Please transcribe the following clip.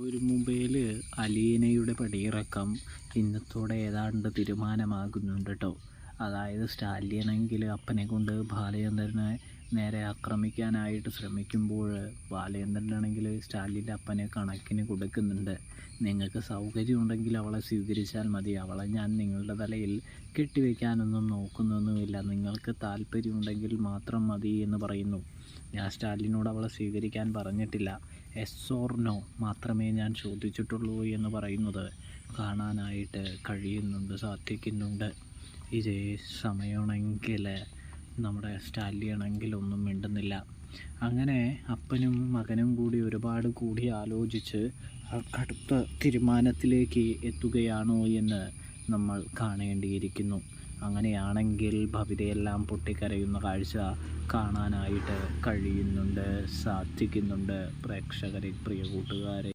ഒരു മൊബൈൽ അലീനയുടെ പടിയിറക്കം ഇന്നത്തോടെ ഏതാണ്ട് തീരുമാനമാകുന്നുണ്ട് കേട്ടോ. അതായത് സ്റ്റാലിയനെങ്കിൽ അപ്പനെ കൊണ്ട് ബാലചന്ദ്രനെ നേരെ ആക്രമിക്കാനായിട്ട് ശ്രമിക്കുമ്പോൾ ബാലചന്ദ്രനാണെങ്കിൽ സ്റ്റാലിൻ്റെ അപ്പനെ കണക്കിന് കൊടുക്കുന്നുണ്ട്. നിങ്ങൾക്ക് സൗകര്യമുണ്ടെങ്കിൽ അവളെ സ്വീകരിച്ചാൽ മതി, അവളെ ഞാൻ നിങ്ങളുടെ തലയിൽ കെട്ടിവെക്കാനൊന്നും നോക്കുന്നൊന്നുമില്ല, നിങ്ങൾക്ക് താല്പര്യമുണ്ടെങ്കിൽ മാത്രം മതി എന്ന് പറയുന്നു. ഞാൻ സ്റ്റാലിനോട് അവളെ സ്വീകരിക്കാൻ പറഞ്ഞിട്ടില്ല, എസ് ഓർ നോ മാത്രമേ ഞാൻ ചോദിച്ചിട്ടുള്ളൂ എന്ന് പറയുന്നത് കാണാനായിട്ട് കഴിയുന്നുണ്ട്, സാധിക്കുന്നുണ്ട്. ഇതേ സമയമാണെങ്കിൽ നമ്മുടെ സ്റ്റാലിനാണെങ്കിൽ ഒന്നും മിണ്ടുന്നില്ല. അങ്ങനെ അപ്പനും മകനും കൂടി ഒരുപാട് കൂടി ആലോചിച്ച് കടുത്ത തീരുമാനത്തിലേക്ക് എത്തുകയാണോ എന്ന് നമ്മൾ കാണേണ്ടിയിരിക്കുന്നു. അങ്ങനെയാണെങ്കിൽ ഭവിതയെല്ലാം പൊട്ടിക്കരയുന്ന കാഴ്ച കാണാനായിട്ട് കഴിയുന്നുണ്ട്, സാധിക്കുന്നുണ്ട്. പ്രേക്ഷകരെ, പ്രിയ കൂട്ടുകാരെ,